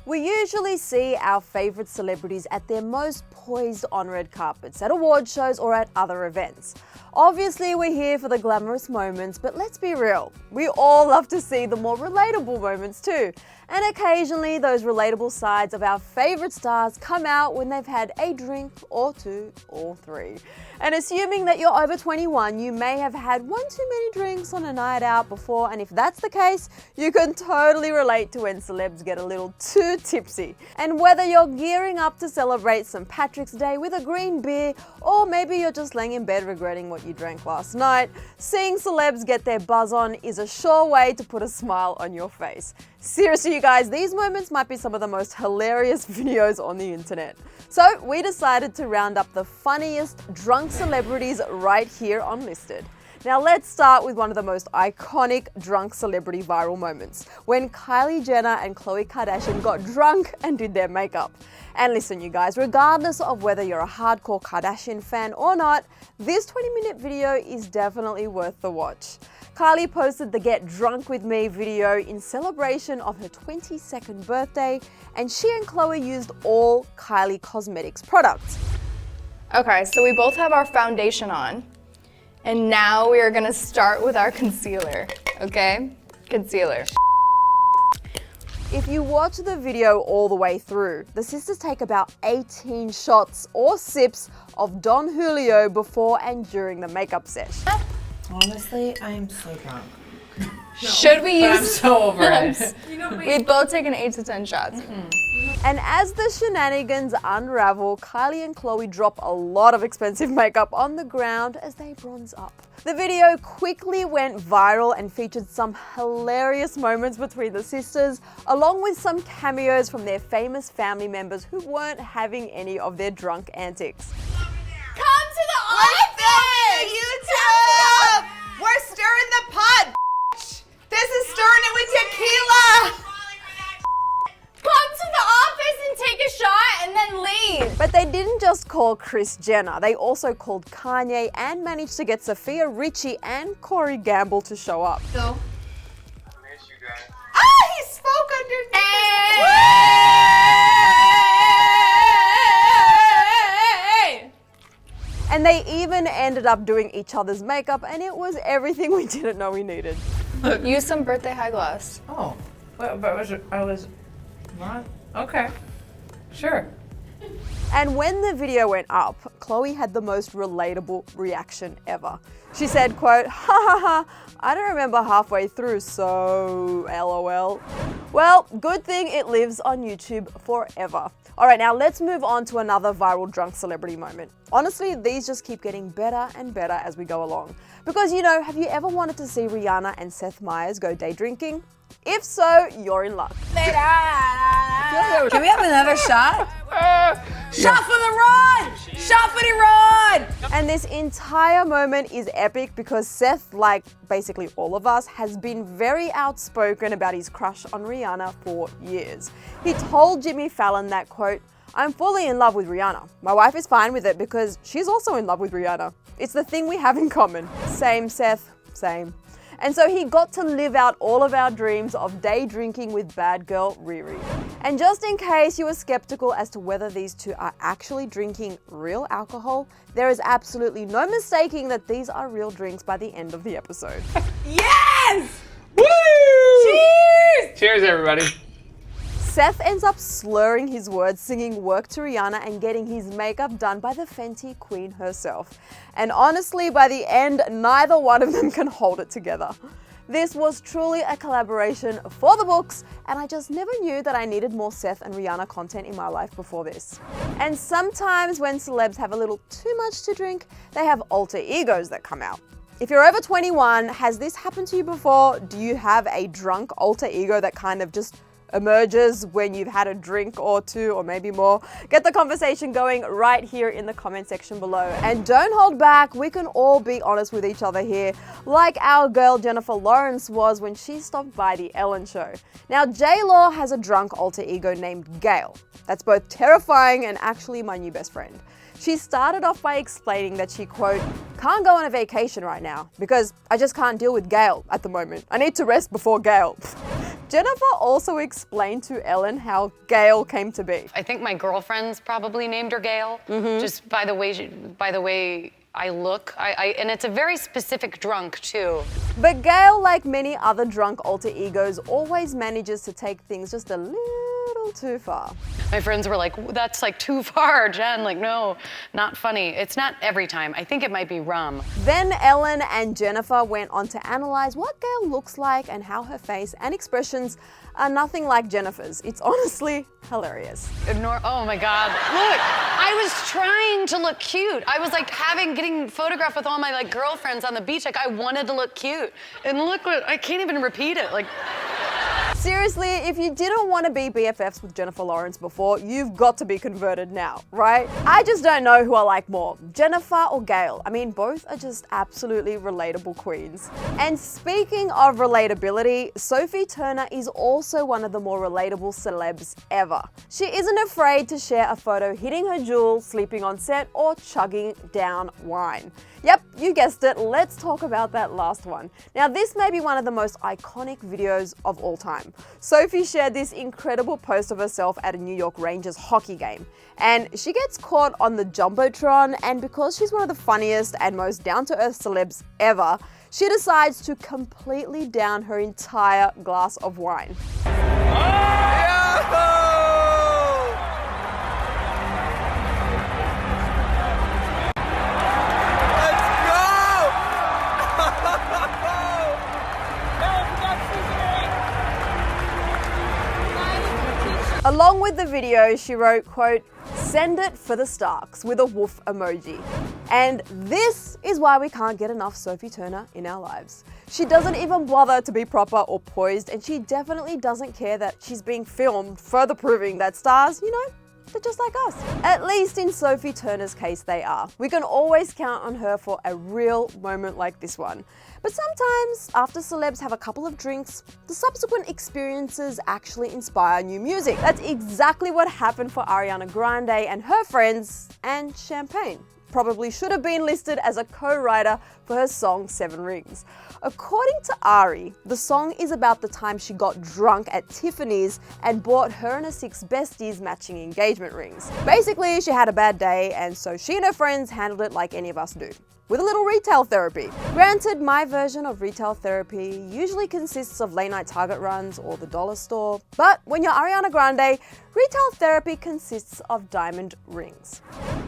We usually see our favorite celebrities at their most poised on red carpets, at award shows or at other events. Obviously, we're here for the glamorous moments, but let's be real, we all love to see the more relatable moments too. And occasionally, those relatable sides of our favorite stars come out when they've had a drink or two or three. And assuming that you're over 21, you may have had one too many drinks on a night out before, and if that's the case, you can totally relate to when celebs get a little too tipsy. And whether you're gearing up to celebrate St. Patrick's Day with a green beer, or maybe you're just laying in bed regretting what you drank last night, seeing celebs get their buzz on is a sure way to put a smile on your face. Seriously, you guys, these moments might be some of the most hilarious videos on the internet. So we decided to round up the funniest drunk celebrities right here on Listed. Now let's start with one of the most iconic drunk celebrity viral moments, when Kylie Jenner and Khloe Kardashian got drunk and did their makeup. And listen, you guys, regardless of whether you're a hardcore Kardashian fan or not, this 20-minute video is definitely worth the watch. Kylie posted the Get Drunk With Me video in celebration of her 22nd birthday, and she and Khloe used all Kylie Cosmetics products. Okay, so we both have our foundation on, and now we are gonna start with our concealer, okay? Concealer. If you watch the video all the way through, the sisters take about 18 shots or sips of Don Julio before and during the makeup session. Honestly, I am so drunk. Should we use? I'm so over it. We've both taken 8 to 10 shots. And as the shenanigans unravel, Kylie and Khloe drop a lot of expensive makeup on the ground as they bronze up. The video quickly went viral and featured some hilarious moments between the sisters, along with some cameos from their famous family members who weren't having any of their drunk antics. Come to the office! YouTube! We're stirring the pot, bitch. This is stirring it with tequila! Come to the office and take a shot and then leave. But they didn't just call Kris Jenner, they also called Kanye and managed to get Sophia Richie and Corey Gamble to show up. So. He spoke underneath. Hey! And they even ended up doing each other's makeup, and it was everything we didn't know we needed. Use some birthday high gloss. Oh, but I was not okay. Sure. And when the video went up, Khloe had the most relatable reaction ever. She said, quote, "Ha ha ha, I don't remember halfway through, so LOL." Well, good thing it lives on YouTube forever. All right, now let's move on to another viral drunk celebrity moment. Honestly, these just keep getting better and better as we go along. Because, you know, have you ever wanted to see Rihanna and Seth Meyers go day drinking? If so, you're in luck. Can we have another shot? Shot for the rod! Shot for the rod! And this entire moment is epic because Seth, like basically all of us, has been very outspoken about his crush on Rihanna for years. He told Jimmy Fallon that, quote, "I'm fully in love with Rihanna. My wife is fine with it because she's also in love with Rihanna. It's the thing we have in common." Same, Seth, same. And so he got to live out all of our dreams of day drinking with bad girl Riri. And just in case you were skeptical as to whether these two are actually drinking real alcohol, there is absolutely no mistaking that these are real drinks by the end of the episode. Yes! Woo! Cheers! Cheers, everybody. Seth ends up slurring his words, singing Work to Rihanna and getting his makeup done by the Fenty Queen herself. And honestly, by the end, neither one of them can hold it together. This was truly a collaboration for the books, and I just never knew that I needed more Seth and Rihanna content in my life before this. And sometimes when celebs have a little too much to drink, they have alter egos that come out. If you're over 21, has this happened to you before? Do you have a drunk alter ego that kind of just emerges when you've had a drink or two or maybe more? Get the conversation going right here in the comment section below. And don't hold back, we can all be honest with each other here, like our girl Jennifer Lawrence was when she stopped by the Ellen show. Now, J-Law has a drunk alter ego named Gail. That's both terrifying and actually my new best friend. She started off by explaining that she, quote, "can't go on a vacation right now because I just can't deal with Gail at the moment. I need to rest before Gail." Jennifer also explained to Ellen how Gail came to be. I think my girlfriends probably named her Gail, just by the way I look. And it's a very specific drunk too. But Gail, like many other drunk alter egos, always manages to take things just a little too far. My friends were like, that's like too far, Jen. Like, no, not funny. It's not every time. I think it might be rum. Then Ellen and Jennifer went on to analyze what Gail looks like and how her face and expressions are nothing like Jennifer's. It's honestly hilarious. Oh my God. Look, I was trying to look cute. I was like getting photographed with all my like girlfriends on the beach. Like I wanted to look cute. And look what, I can't even repeat it. Like. Seriously, if you didn't want to be BFFs with Jennifer Lawrence before, you've got to be converted now, right? I just don't know who I like more, Jennifer or Gail. I mean, both are just absolutely relatable queens. And speaking of relatability, Sophie Turner is also one of the more relatable celebs ever. She isn't afraid to share a photo hitting her jewel, sleeping on set, or chugging down wine. Yep, you guessed it, let's talk about that last one. Now this may be one of the most iconic videos of all time. Sophie shared this incredible post of herself at a New York Rangers hockey game. And she gets caught on the Jumbotron, and because she's one of the funniest and most down-to-earth celebs ever, she decides to completely down her entire glass of wine. Along with the video, she wrote, quote, "Send it for the Starks," with a woof emoji. And this is why we can't get enough Sophie Turner in our lives. She doesn't even bother to be proper or poised, and she definitely doesn't care that she's being filmed, further proving that stars, you know, they're just like us. At least in Sophie Turner's case, they are. We can always count on her for a real moment like this one. But sometimes, after celebs have a couple of drinks, the subsequent experiences actually inspire new music. That's exactly what happened for Ariana Grande and her friends, and champagne probably should have been listed as a co-writer for her song 7 Rings. According to Ari, the song is about the time she got drunk at Tiffany's and bought her and her 6 besties matching engagement rings. Basically, she had a bad day, and so she and her friends handled it like any of us do, with a little retail therapy. Granted, my version of retail therapy usually consists of late night Target runs or the dollar store, but when you're Ariana Grande, retail therapy consists of diamond rings.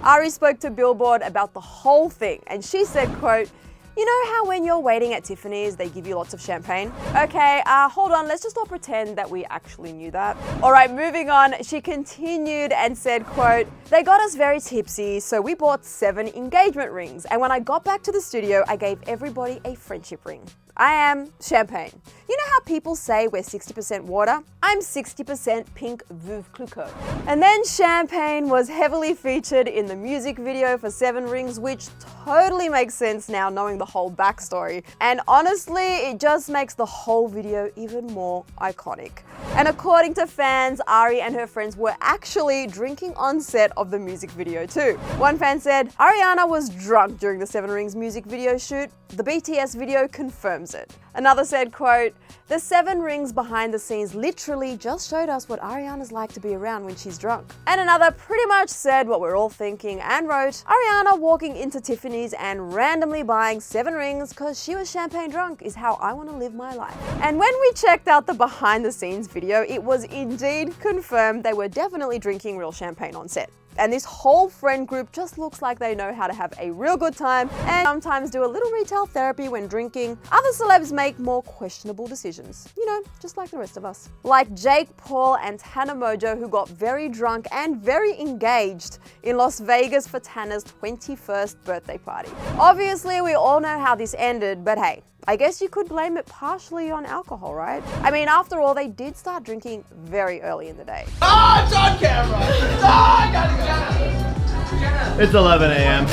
Ari spoke to Billboard about the whole thing, and she said, quote, "You know how when you're waiting at Tiffany's, they give you lots of champagne? Okay, hold on, let's just all pretend that we actually knew that." All right, moving on, she continued and said, quote, "They got us very tipsy, so we bought 7 engagement rings. And when I got back to the studio, I gave everybody a friendship ring. I am champagne. You know how people say we're 60% water? I'm 60% pink Veuve Clicquot." And then champagne was heavily featured in the music video for 7 Rings, which totally makes sense now knowing the whole backstory. And honestly, it just makes the whole video even more iconic. And according to fans, Ari and her friends were actually drinking on set of the music video too. One fan said, "Ariana was drunk during the 7 Rings music video shoot. The BTS video confirms it." Another said, quote, "The 7 Rings behind the scenes literally just showed us what Ariana's like to be around when she's drunk." And another pretty much said what we're all thinking and wrote, "Ariana walking into Tiffany's and randomly buying 7 rings because she was champagne drunk is how I want to live my life." And when we checked out the behind the scenes video, it was indeed confirmed they were definitely drinking real champagne on set. And this whole friend group just looks like they know how to have a real good time and sometimes do a little retail therapy when drinking. Other celebs make more questionable decisions, you know, just like the rest of us. Like Jake, Paul, and Tana Mojo, who got very drunk and very engaged in Las Vegas for Tana's 21st birthday party. Obviously, we all know how this ended, but hey, I guess you could blame it partially on alcohol, right? I mean, after all, they did start drinking very early in the day. Oh, it's on camera! I gotta go! It's 11 a.m.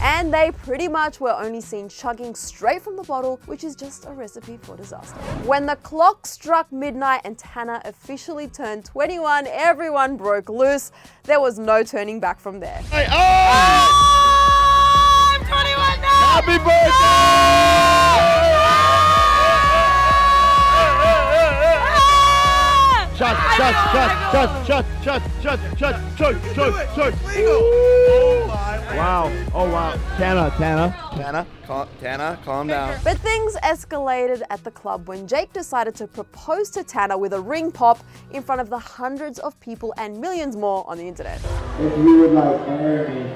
And they pretty much were only seen chugging straight from the bottle, which is just a recipe for disaster. When the clock struck midnight and Tana officially turned 21, everyone broke loose. There was no turning back from there. Hey, I'm 21 now! Happy birthday! Chug. Wow. Tana, calm down. But things escalated at the club when Jake decided to propose to Tana with a ring pop in front of the hundreds of people and millions more on the internet. If you would like marry me.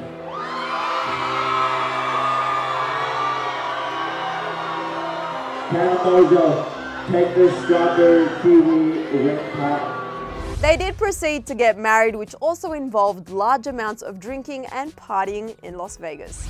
Tana Mojo, take this strawberry kiwi ring pop. They did proceed to get married, which also involved large amounts of drinking and partying in Las Vegas.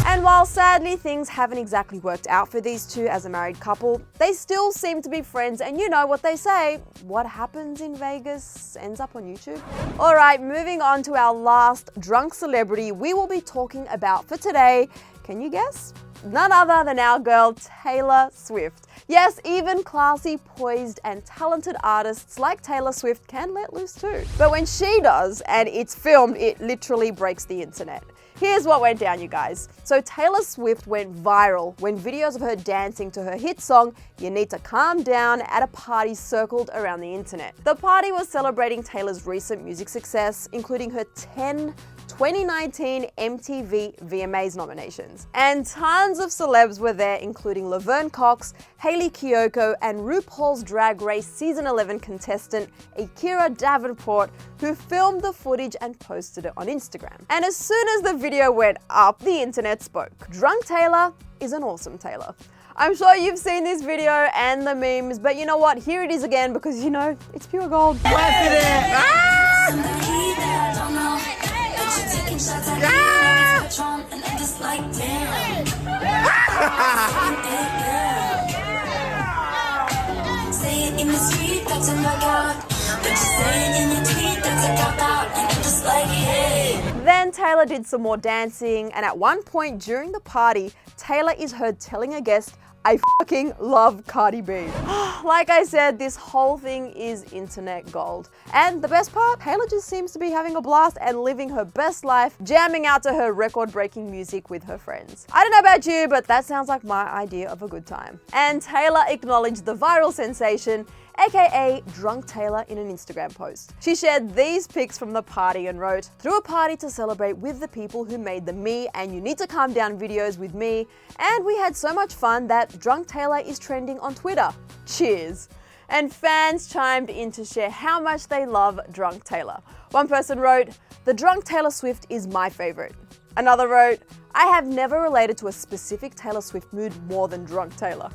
And while sadly things haven't exactly worked out for these two as a married couple, they still seem to be friends, and you know what they say, what happens in Vegas ends up on YouTube. Alright, moving on to our last drunk celebrity we will be talking about for today. Can you guess? None other than our girl Taylor Swift. Yes, even classy, poised and talented artists like Taylor Swift can let loose too. But when she does, and it's filmed, it literally breaks the internet. Here's what went down, you guys. So Taylor Swift went viral when videos of her dancing to her hit song, You Need to Calm Down, at a party circled around the internet. The party was celebrating Taylor's recent music success, including her 10 2019 MTV VMAs nominations. And tons of celebs were there, including Laverne Cox, Hailey Kiyoko, and RuPaul's Drag Race Season 11 contestant Akira Davenport, who filmed the footage and posted it on Instagram. And as soon as the video went up, the internet spoke. Drunk Taylor is an awesome Taylor. I'm sure you've seen this video and the memes, but you know what? Here it is again because, you know, it's pure gold. Then Taylor did some more dancing, and at one point during the party, Taylor is heard telling a guest, I fucking love Cardi B. Like I said, this whole thing is internet gold. And the best part, Taylor just seems to be having a blast and living her best life, jamming out to her record-breaking music with her friends. I don't know about you, but that sounds like my idea of a good time. And Taylor acknowledged the viral sensation, aka Drunk Taylor, in an Instagram post. She shared these pics from the party and wrote, threw a party to celebrate with the people who made the Me and You Need to Calm Down videos with me, and we had so much fun that Drunk Taylor is trending on Twitter. Cheers. And fans chimed in to share how much they love Drunk Taylor. One person wrote, the Drunk Taylor Swift is my favorite. Another wrote, I have never related to a specific Taylor Swift mood more than Drunk Taylor.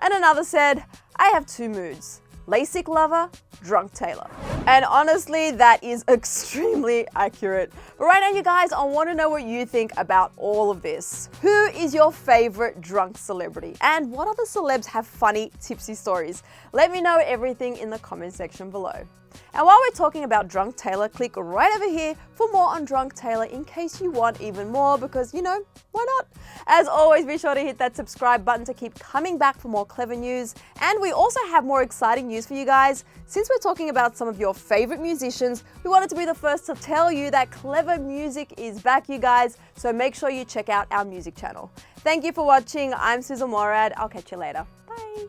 And another said, I have two moods. LASIK lover, Drunk Taylor. And honestly, that is extremely accurate. But right now, you guys, I want to know what you think about all of this. Who is your favorite drunk celebrity? And what other celebs have funny, tipsy stories? Let me know everything in the comment section below. And while we're talking about Drunk Taylor, click right over here for more on Drunk Taylor in case you want even more, because, you know, why not? As always, be sure to hit that subscribe button to keep coming back for more Clevver news. And we also have more exciting news for you guys. Since we're talking about some of your favorite musicians, we wanted to be the first to tell you that Clevver Music is back, you guys. So make sure you check out our music channel. Thank you for watching. I'm Susan Morad. I'll catch you later. Bye.